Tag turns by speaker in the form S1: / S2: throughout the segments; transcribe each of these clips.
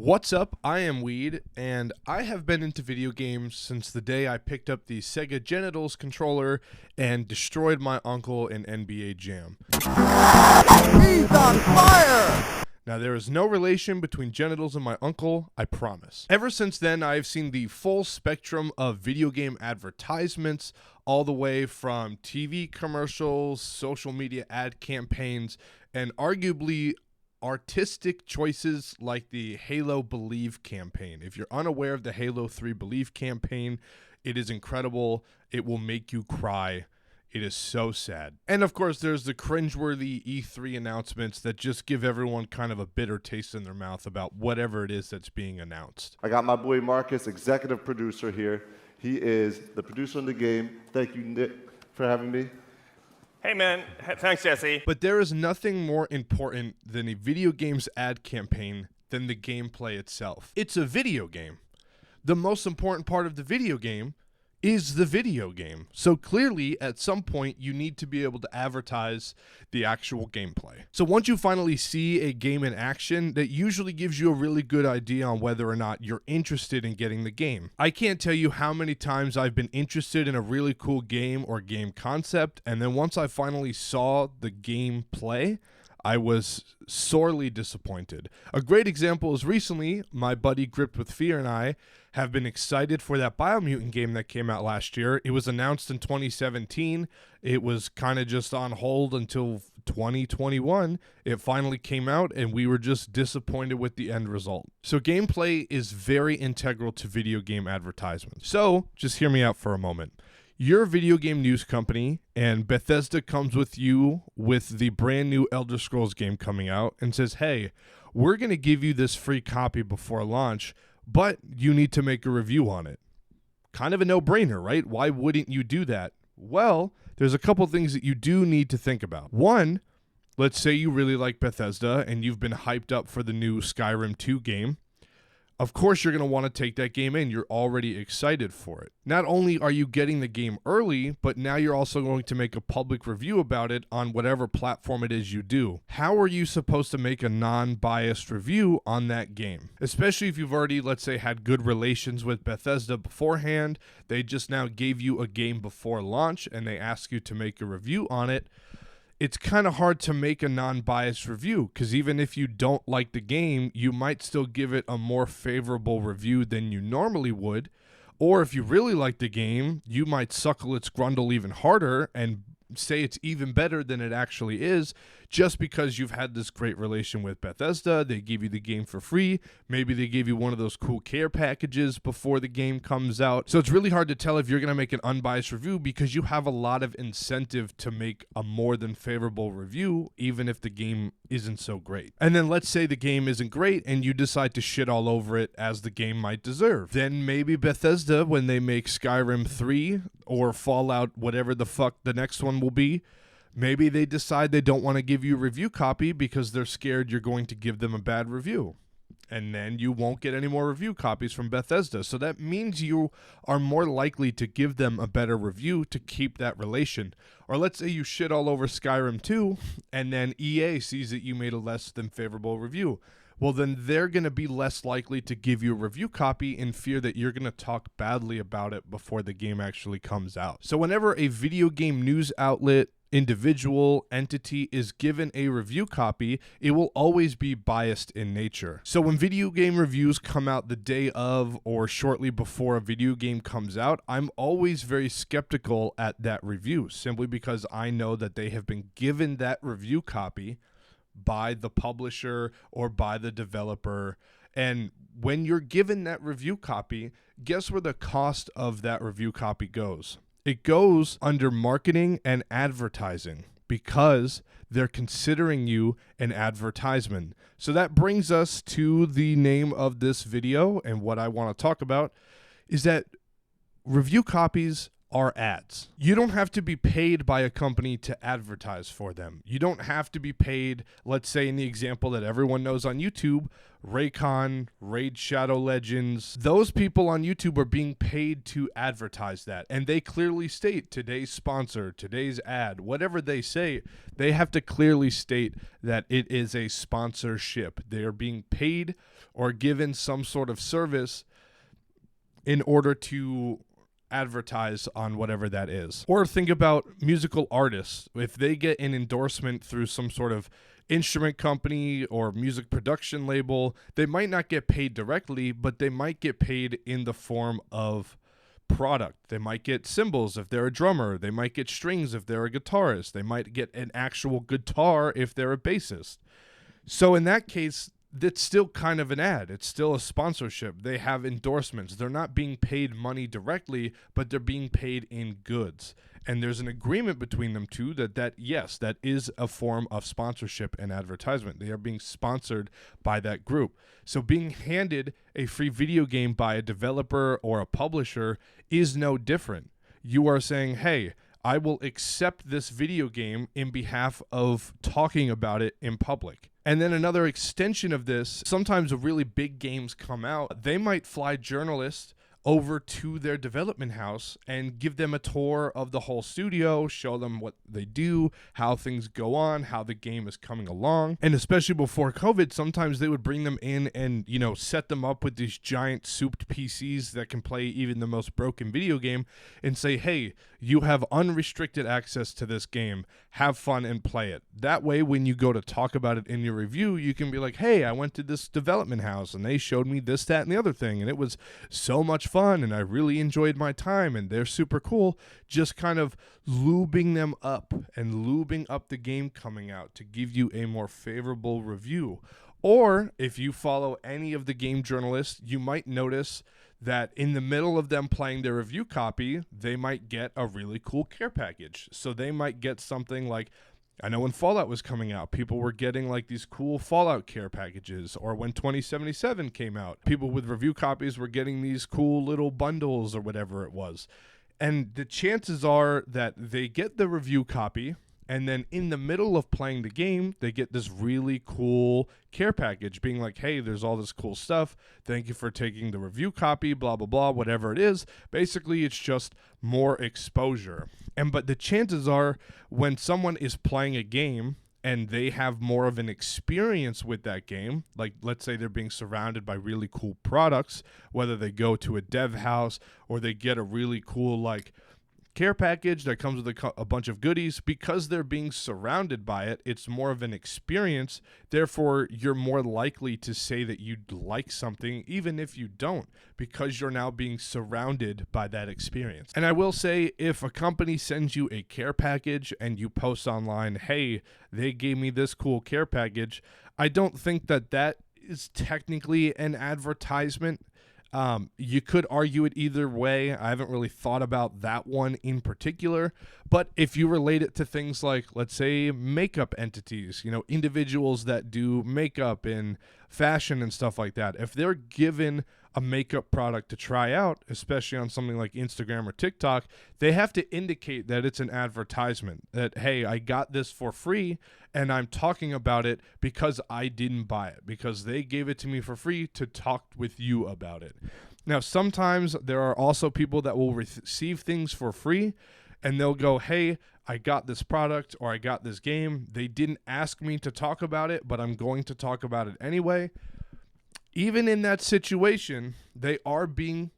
S1: What's up? I am Weed, and I have been into video games since the day I picked up the Sega Genitals controller and destroyed my uncle in NBA Jam.
S2: He's on fire!
S1: Now, there is no relation between genitals and my uncle, I promise. Ever since then, I have seen the full spectrum of video game advertisements, all the way from TV commercials, social media ad campaigns, and arguably artistic choices like the Halo Believe campaign. If you're unaware of the Halo 3 Believe campaign, it is incredible. It will make you cry. It is so sad. And of course, there's the cringe-worthy E3 announcements that just give everyone kind of a bitter taste in their mouth about whatever it is that's being announced.
S3: I got my boy Marcus, executive producer here. He is the producer on the game. Thank you, Nick, for having me.
S4: Hey man, thanks Jesse.
S1: But there is nothing more important than a video game's ad campaign than the gameplay itself. It's a video game. The most important part of the video game is the video game. So clearly, at some point, you need to be able to advertise the actual gameplay. So once you finally see a game in action, that usually gives you a really good idea on whether or not you're interested in getting the game. I can't tell you how many times I've been interested in a really cool game or game concept, and then once I finally saw the gameplay, I was sorely disappointed. A great example is recently, my buddy Gripped with Fear and I have been excited for that Biomutant game that came out last year. It was announced in 2017. It was kind of just on hold until 2021. It finally came out, and we were just disappointed with the end result. So gameplay is very integral to video game advertisements. So just hear me out for a moment. You're a video game news company, and Bethesda comes with you with the brand new Elder Scrolls game coming out and says, hey, we're going to give you this free copy before launch, but you need to make a review on it. Kind of a no-brainer, right? Why wouldn't you do that? Well, there's a couple things that you do need to think about. One, let's say you really like Bethesda and you've been hyped up for the new Skyrim 2 game. Of course, you're going to want to take that game in. You're already excited for it. Not only are you getting the game early, but now you're also going to make a public review about it on whatever platform it is you do. How are you supposed to make a non-biased review on that game? Especially if you've already, let's say, had good relations with Bethesda beforehand. They just now gave you a game before launch and they ask you to make a review on it. It's kind of hard to make a non-biased review because even if you don't like the game, you might still give it a more favorable review than you normally would. Or if you really like the game, you might suckle its grundle even harder and say it's even better than it actually is just because you've had this great relation with Bethesda. They give you the game for free. Maybe they give you one of those cool care packages before the game comes out. So it's really hard to tell if you're going to make an unbiased review because you have a lot of incentive to make a more than favorable review, even if the game isn't so great. And then let's say the game isn't great and you decide to shit all over it as the game might deserve. Then maybe Bethesda, when they make Skyrim 3 or Fallout, whatever the fuck the next one will be, maybe they decide they don't want to give you a review copy because they're scared you're going to give them a bad review. And then you won't get any more review copies from Bethesda. So that means you are more likely to give them a better review to keep that relation. Or let's say you shit all over Skyrim 2 and then EA sees that you made a less than favorable review. Well, then they're going to be less likely to give you a review copy in fear that you're going to talk badly about it before the game actually comes out. So whenever a video game news outlet, individual, entity is given a review copy, it will always be biased in nature. So when video game reviews come out the day of or shortly before a video game comes out, I'm always very skeptical at that review simply because I know that they have been given that review copy by the publisher or by the developer. And when you're given that review copy, guess where the cost of that review copy goes? It goes under marketing and advertising because they're considering you an advertisement. So that brings us to the name of this video, and what I want to talk about is that review copies are ads. You don't have to be paid by a company to advertise for them. You don't have to be paid, let's say in the example that everyone knows on YouTube, Raycon, Raid Shadow Legends. Those people on YouTube are being paid to advertise that. And they clearly state today's sponsor, today's ad, whatever they say, they have to clearly state that it is a sponsorship. They are being paid or given some sort of service in order to advertise on whatever that is. Or think about musical artists. If they get an endorsement through some sort of instrument company or music production label, they might not get paid directly, but they might get paid in the form of product. They might get cymbals if they're a drummer. They might get strings if they're a guitarist. They might get an actual guitar if they're a bassist. So in that case, that's still kind of an ad. It's still a sponsorship. They have endorsements. They're not being paid money directly, but they're being paid in goods. And there's an agreement between them two that yes, that is a form of sponsorship and advertisement. They are being sponsored by that group. So being handed a free video game by a developer or a publisher is no different. You are saying, hey, I will accept this video game in behalf of talking about it in public. And then another extension of this, sometimes really big games come out, they might fly journalists over to their development house and give them a tour of the whole studio, show them what they do, how things go on, how the game is coming along. And especially before COVID, sometimes they would bring them in and, set them up with these giant souped PCs that can play even the most broken video game and say, hey, you have unrestricted access to this game. Have fun and play it. That way, when you go to talk about it in your review, you can be like, hey, I went to this development house and they showed me this, that, and the other thing. And it was so much fun and I really enjoyed my time and they're super cool. Just kind of lubing them up and lubing up the game coming out to give you a more favorable review. Or if you follow any of the game journalists, you might notice that in the middle of them playing their review copy, they might get a really cool care package. So they might get something like, I know when Fallout was coming out, people were getting like these cool Fallout care packages, or when 2077 came out, people with review copies were getting these cool little bundles or whatever it was. And the chances are that they get the review copy, and then in the middle of playing the game, they get this really cool care package being like, hey, there's all this cool stuff. Thank you for taking the review copy, blah, blah, blah, whatever it is. Basically, it's just more exposure. But the chances are when someone is playing a game and they have more of an experience with that game, like let's say they're being surrounded by really cool products, whether they go to a dev house or they get a really cool care package that comes with a bunch of goodies, because they're being surrounded by it, it's more of an experience. Therefore, you're more likely to say that you like something, even if you don't, because you're now being surrounded by that experience. And I will say, if a company sends you a care package and you post online, hey, they gave me this cool care package, I don't think that is technically an advertisement. You could argue it either way. I haven't really thought about that one in particular, but if you relate it to things like, let's say, makeup entities, individuals that do makeup and fashion and stuff like that, if they're given a makeup product to try out, especially on something like Instagram or TikTok, they have to indicate that it's an advertisement, that, hey, I got this for free and I'm talking about it because I didn't buy it, because they gave it to me for free to talk with you about it. Now, sometimes there are also people that will receive things for free and they'll go, hey, I got this product or I got this game. They didn't ask me to talk about it, but I'm going to talk about it anyway. Even in that situation, they're being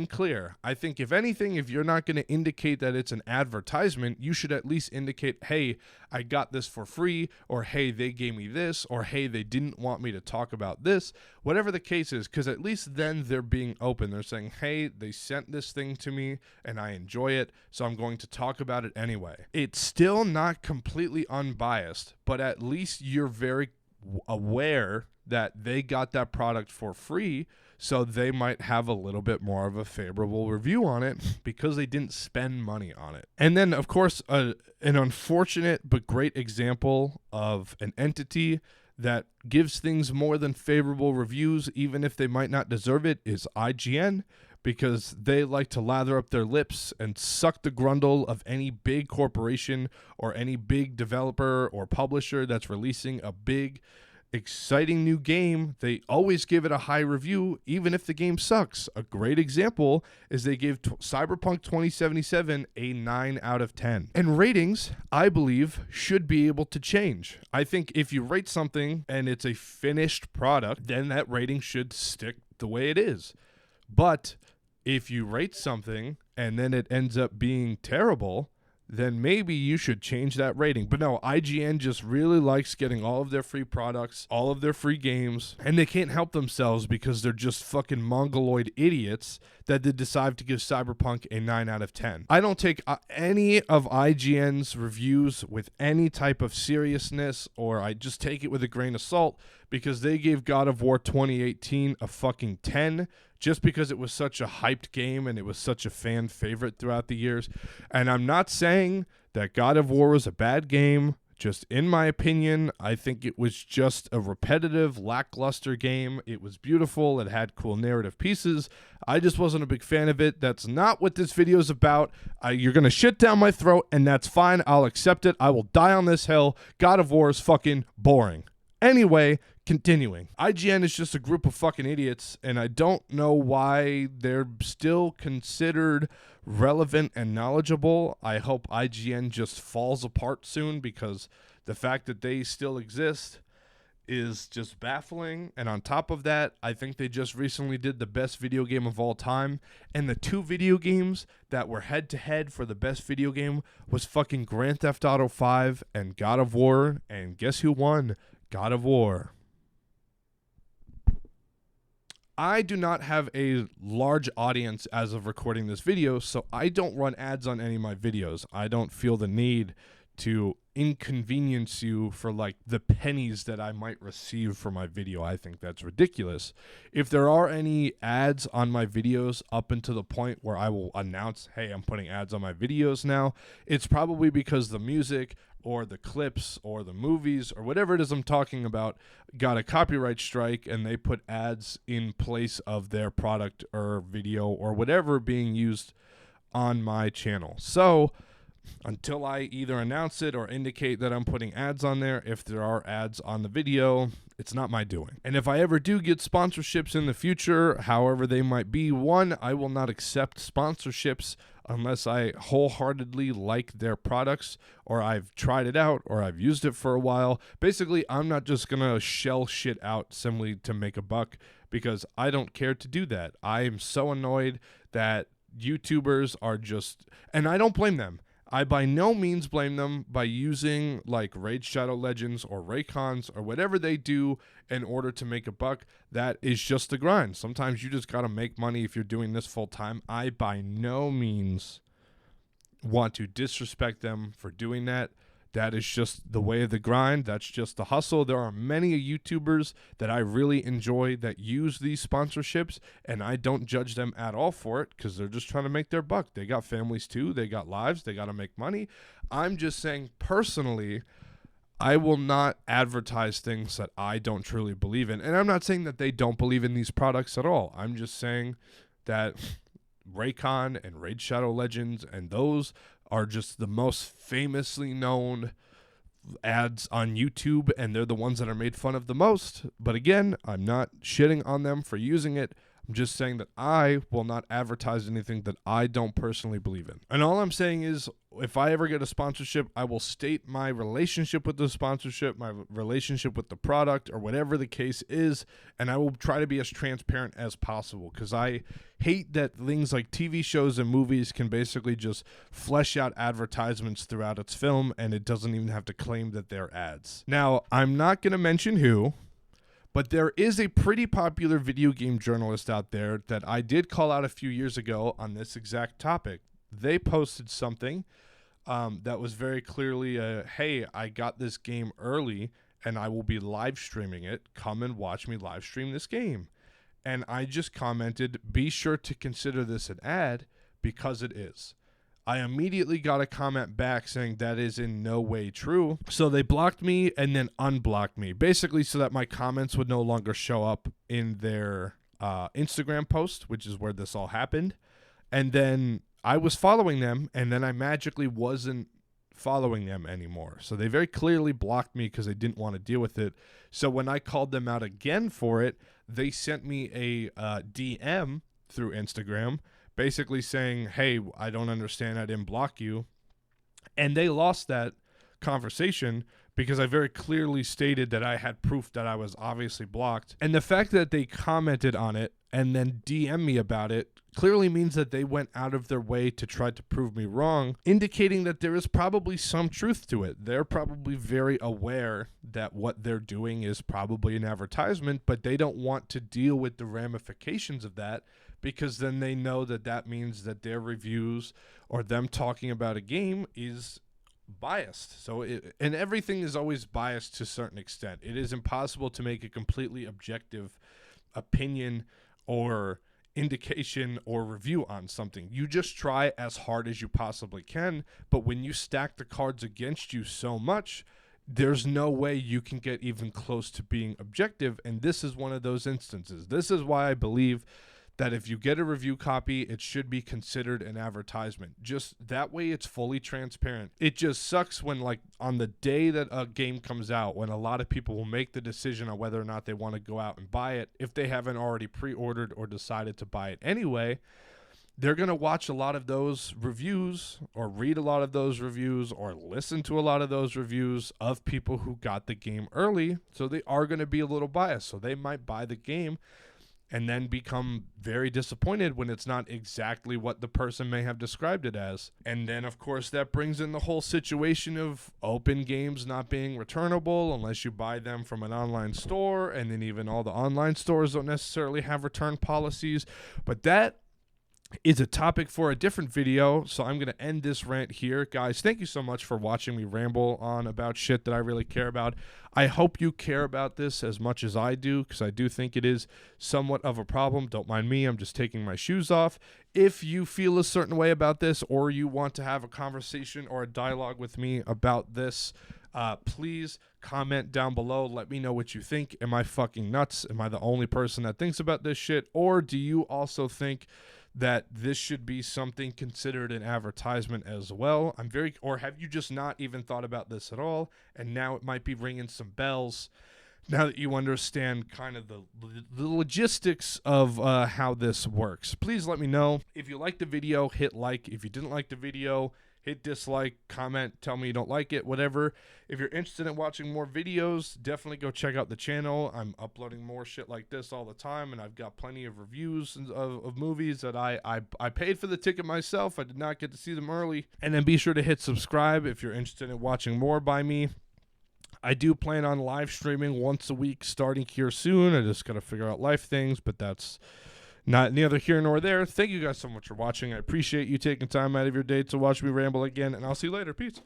S1: clear. I think if anything, if you're not going to indicate that it's an advertisement, you should at least indicate, hey, I got this for free, or hey, they gave me this, or hey, they didn't want me to talk about this, whatever the case is, because at least then they're being open. They're saying, hey, they sent this thing to me and I enjoy it, so I'm going to talk about it anyway. It's still not completely unbiased, but at least you're very aware that they got that product for free, so they might have a little bit more of a favorable review on it because they didn't spend money on it. And then, of course, an unfortunate but great example of an entity that gives things more than favorable reviews, even if they might not deserve it, is IGN, because they like to lather up their lips and suck the grundle of any big corporation or any big developer or publisher that's releasing a big, exciting new game. They always give it a high review, even if the game sucks. A great example is they gave Cyberpunk 2077 a 9 out of 10. And ratings, I believe, should be able to change. I think if you rate something and it's a finished product, then that rating should stick the way it is. But if you rate something and then it ends up being terrible, then maybe you should change that rating. But no, IGN just really likes getting all of their free products, all of their free games, and they can't help themselves because they're just fucking mongoloid idiots that they decide to give Cyberpunk a 9 out of 10. I don't take any of IGN's reviews with any type of seriousness, or I just take it with a grain of salt, because they gave God of War 2018 a fucking 10 just because it was such a hyped game and it was such a fan favorite throughout the years. And I'm not saying that God of War was a bad game. Just in my opinion, I think it was just a repetitive, lackluster game. It was beautiful. It had cool narrative pieces. I just wasn't a big fan of it. That's not what this video is about. You're going to shit down my throat, and that's fine. I'll accept it. I will die on this hill. God of War is fucking boring. Anyway, continuing. IGN is just a group of fucking idiots, and I don't know why they're still considered relevant and knowledgeable. I hope IGN just falls apart soon, because the fact that they still exist is just baffling. And on top of that, I think they just recently did the best video game of all time, and the two video games that were head-to-head for the best video game was fucking Grand Theft Auto 5 and God of War, and guess who won? God of War. I do not have a large audience as of recording this video, so I don't run ads on any of my videos. I don't feel the need to inconvenience you for like the pennies that I might receive for my video. I think that's ridiculous. If there are any ads on my videos up until the point where I will announce, hey, I'm putting ads on my videos now, it's probably because the music or the clips or the movies or whatever it is I'm talking about got a copyright strike, and they put ads in place of their product or video or whatever being used on my channel. So until I either announce it or indicate that I'm putting ads on there, if there are ads on the video, it's not my doing. And if I ever do get sponsorships in the future, however they might be, one, I will not accept sponsorships unless I wholeheartedly like their products, or I've tried it out, or I've used it for a while. Basically, I'm not just going to shell shit out simply to make a buck, because I don't care to do that. I am so annoyed that YouTubers are just, and I don't blame them. I by no means blame them by using like Raid Shadow Legends or Raycons or whatever they do in order to make a buck. That is just the grind. Sometimes you just got to make money if you're doing this full time. I by no means want to disrespect them for doing that. That is just the way of the grind. That's just the hustle. There are many YouTubers that I really enjoy that use these sponsorships, and I don't judge them at all for it, because they're just trying to make their buck. They got families too. They got lives. They got to make money. I'm just saying, personally, I will not advertise things that I don't truly believe in. And I'm not saying that they don't believe in these products at all. I'm just saying that Raycon and Raid Shadow Legends and those are just the most famously known ads on YouTube, and they're the ones that are made fun of the most. But again, I'm not shitting on them for using it. I'm just saying that I will not advertise anything that I don't personally believe in. And all I'm saying is, if I ever get a sponsorship, I will state my relationship with the sponsorship, my relationship with the product, or whatever the case is, and I will try to be as transparent as possible, because I hate that things like TV shows and movies can basically just flesh out advertisements throughout its film, and it doesn't even have to claim that they're ads. Now, I'm not going to mention who, but there is a pretty popular video game journalist out there that I did call out a few years ago on this exact topic. They posted something that was very clearly hey, I got this game early and I will be live streaming it. Come and watch me live stream this game. And I just commented, be sure to consider this an ad, because it is. I immediately got a comment back saying that is in no way true. So they blocked me and then unblocked me, basically so that my comments would no longer show up in their Instagram post, which is where this all happened. And then I was following them, and then I magically wasn't following them anymore. So they very clearly blocked me because they didn't want to deal with it. So when I called them out again for it, they sent me a DM through Instagram, basically saying, hey, I don't understand, I didn't block you. And they lost that conversation because I very clearly stated that I had proof that I was obviously blocked. And the fact that they commented on it and then DM me about it clearly means that they went out of their way to try to prove me wrong, indicating that there is probably some truth to it. They're probably very aware that what they're doing is probably an advertisement, but they don't want to deal with the ramifications of that, because then they know that that means that their reviews or them talking about a game is biased. So and everything is always biased to a certain extent. It is impossible to make a completely objective opinion or indication or review on something. You just try as hard as you possibly can, but when you stack the cards against you so much, there's no way you can get even close to being objective, and this is one of those instances. This is why I believe that if you get a review copy, it should be considered an advertisement. Just that way it's fully transparent. It just sucks when, like, on the day that a game comes out, when a lot of people will make the decision on whether or not they want to go out and buy it, if they haven't already pre-ordered or decided to buy it anyway, they're going to watch a lot of those reviews or read a lot of those reviews or listen to a lot of those reviews of people who got the game early. So they are going to be a little biased. So they might buy the game and then become very disappointed when it's not exactly what the person may have described it as. And then, of course, that brings in the whole situation of open games not being returnable unless you buy them from an online store, and then even all the online stores don't necessarily have return policies. But that is a topic for a different video, so I'm going to end this rant here. Guys, thank you so much for watching me ramble on about shit that I really care about. I hope you care about this as much as I do, because I do think it is somewhat of a problem. Don't mind me, I'm just taking my shoes off. If you feel a certain way about this, or you want to have a conversation or a dialogue with me about this, please comment down below. Let me know what you think. Am I fucking nuts? Am I the only person that thinks about this shit? Or do you also think that this should be something considered an advertisement as well? Or have you just not even thought about this at all, and now it might be ringing some bells now that you understand kind of the logistics of how this works? Please let me know. If you liked the video, hit like. If you didn't like the video, hit dislike, comment, tell me you don't like it, whatever. If you're interested in watching more videos, definitely go check out the channel. I'm uploading more shit like this all the time, and I've got plenty of reviews of movies that I paid for the ticket myself. I did not get to see them early. And then be sure to hit subscribe if you're interested in watching more by me. I do plan on live streaming once a week starting here soon. I just got to figure out life things, but that's not neither here nor there. Thank you guys so much for watching. I appreciate you taking time out of your day to watch me ramble again, and I'll see you later. Peace.